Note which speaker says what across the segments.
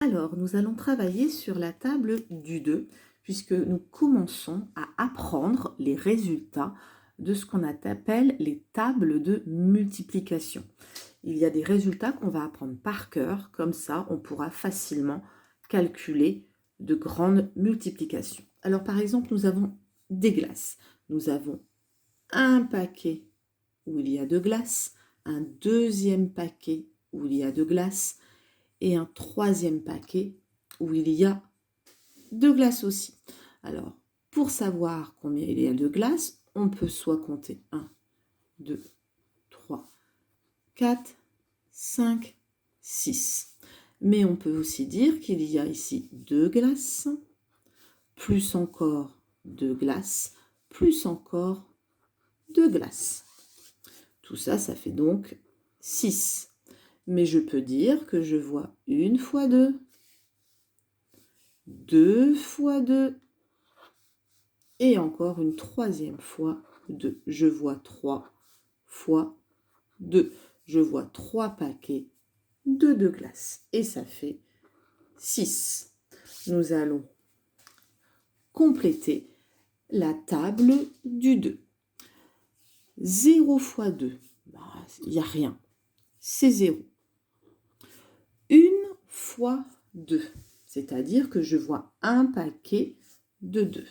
Speaker 1: Alors, nous allons travailler sur la table du 2, puisque nous commençons à apprendre les résultats de ce qu'on appelle les tables de multiplication. Il y a des résultats qu'on va apprendre par cœur, comme ça on pourra facilement calculer de grandes multiplications. Alors par exemple, nous avons des glaces. Nous avons un paquet où il y a de glaces, un deuxième paquet où il y a de glaces, et un troisième paquet où il y a de glace aussi. Alors, pour savoir combien il y a de glace, on peut soit compter 1, 2, 3, 4, 5, 6. Mais on peut aussi dire qu'il y a ici 2 glaces, plus encore 2 glaces, plus encore 2 glaces. Tout ça, ça fait donc 6. Mais je peux dire que je vois 1 fois 2, 2 fois 2, et encore une troisième fois 2. Je vois 3 fois 2. Je vois 3 paquets de glace. Et ça fait 6. Nous allons compléter la table du 2. 0 fois 2, il n'y a rien. C'est 0. 1 fois 2, c'est-à-dire que je vois un paquet de 2.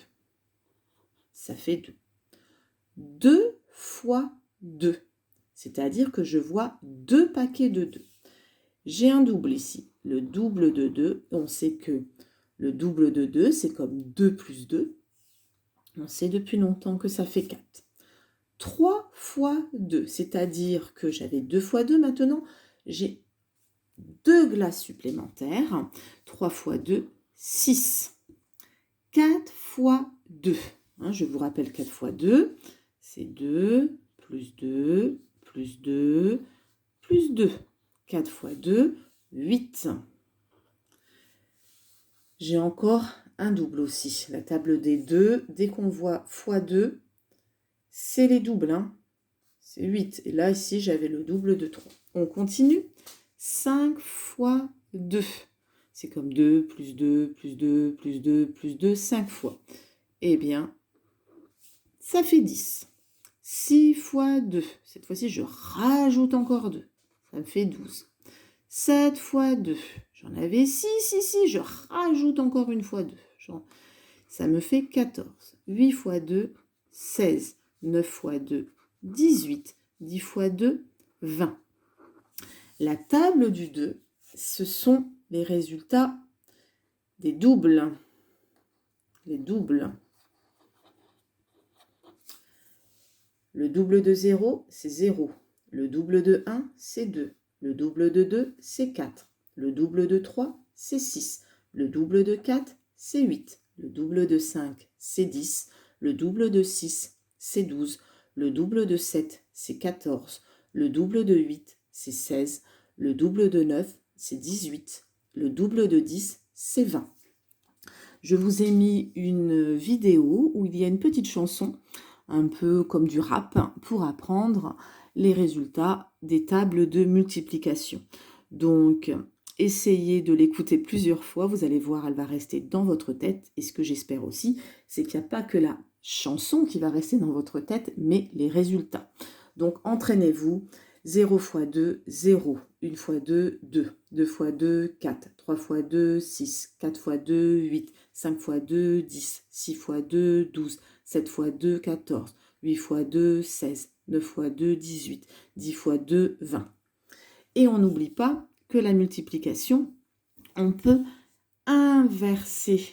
Speaker 1: Ça fait 2. 2 fois 2, c'est-à-dire que je vois 2 paquets de 2. J'ai un double ici, le double de 2. On sait que le double de 2, c'est comme 2 plus 2. On sait depuis longtemps que ça fait 4. 3 fois 2, c'est-à-dire que j'avais 2 fois 2, maintenant j'ai 2 glaces supplémentaires. 3 fois 2, 6. 4 fois 2, je vous rappelle 4 fois 2, c'est 2, plus 2, plus 2, plus 2. 4 fois 2, 8. J'ai encore un double aussi. La table des 2, dès qu'on voit fois 2, c'est les doubles. C'est 8. Et là, ici, j'avais le double de 3. On continue. 5 fois 2. C'est comme 2, plus 2, plus 2, plus 2, plus 2, 5 fois. Eh bien, ça fait 10. 6 fois 2. Cette fois-ci, je rajoute encore 2. Ça me fait 12. 7 fois 2. J'en avais 6 ici. Je rajoute encore une fois 2. Ça me fait 14. 8 fois 2, 16. 9 fois 2, 18. 10 fois 2, 20. La table du 2, ce sont les résultats des doubles. Les doubles. Le double de 0, c'est 0. Le double de 1, c'est 2. Le double de 2, c'est 4. Le double de 3, c'est 6. Le double de 4, c'est 8. Le double de 5, c'est 10. Le double de 6, c'est 12. Le double de 7, c'est 14. Le double de 8, c'est 16. Le double de 9, c'est 18. Le double de 10, c'est 20. Je vous ai mis une vidéo où il y a une petite chanson, un peu comme du rap, pour apprendre les résultats des tables de multiplication. Donc, essayez de l'écouter plusieurs fois, vous allez voir, elle va rester dans votre tête. Et ce que j'espère aussi, c'est qu'il n'y a pas que la chanson qui va rester dans votre tête, mais les résultats. Donc, entraînez-vous. 0 fois 2, 0. 1 fois 2, 2. 2 fois 2, 4. 3 fois 2, 6. 4 fois 2, 8. 5 fois 2, 10. 6 fois 2, 12. 7 fois 2, 14. 8 fois 2, 16. 9 fois 2, 18. 10 fois 2, 20. Et on n'oublie pas que la multiplication, on peut inverser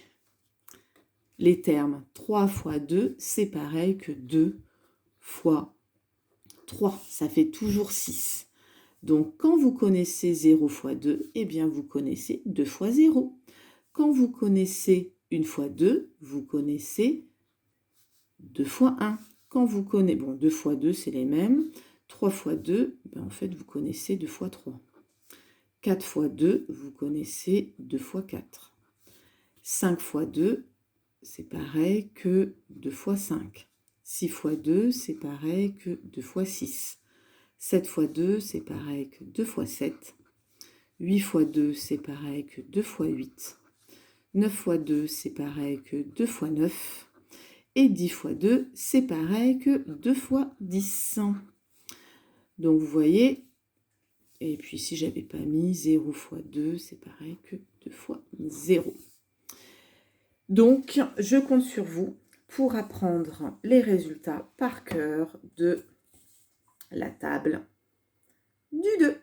Speaker 1: les termes. 3 fois 2, c'est pareil que 2 fois 3. Ça fait toujours 6. Donc, quand vous connaissez 0 fois 2, eh bien, vous connaissez 2 fois 0. Quand vous connaissez 1 fois 2, vous connaissez 2 fois 1. Quand vous connaissez, 2 fois 2, c'est les mêmes. 3 fois 2, en fait, vous connaissez 2 fois 3. 4 fois 2, vous connaissez 2 fois 4. 5 fois 2, c'est pareil que 2 fois 5. 6 fois 2, c'est pareil que 2 fois 6. 7 fois 2, c'est pareil que 2 fois 7. 8 fois 2, c'est pareil que 2 fois 8. 9 fois 2, c'est pareil que 2 fois 9. Et 10 fois 2, c'est pareil que 2 fois 10. Donc, vous voyez, et puis si j'avais pas mis 0 fois 2, c'est pareil que 2 fois 0. Donc, je compte sur vous pour apprendre les résultats par cœur de la table du 2.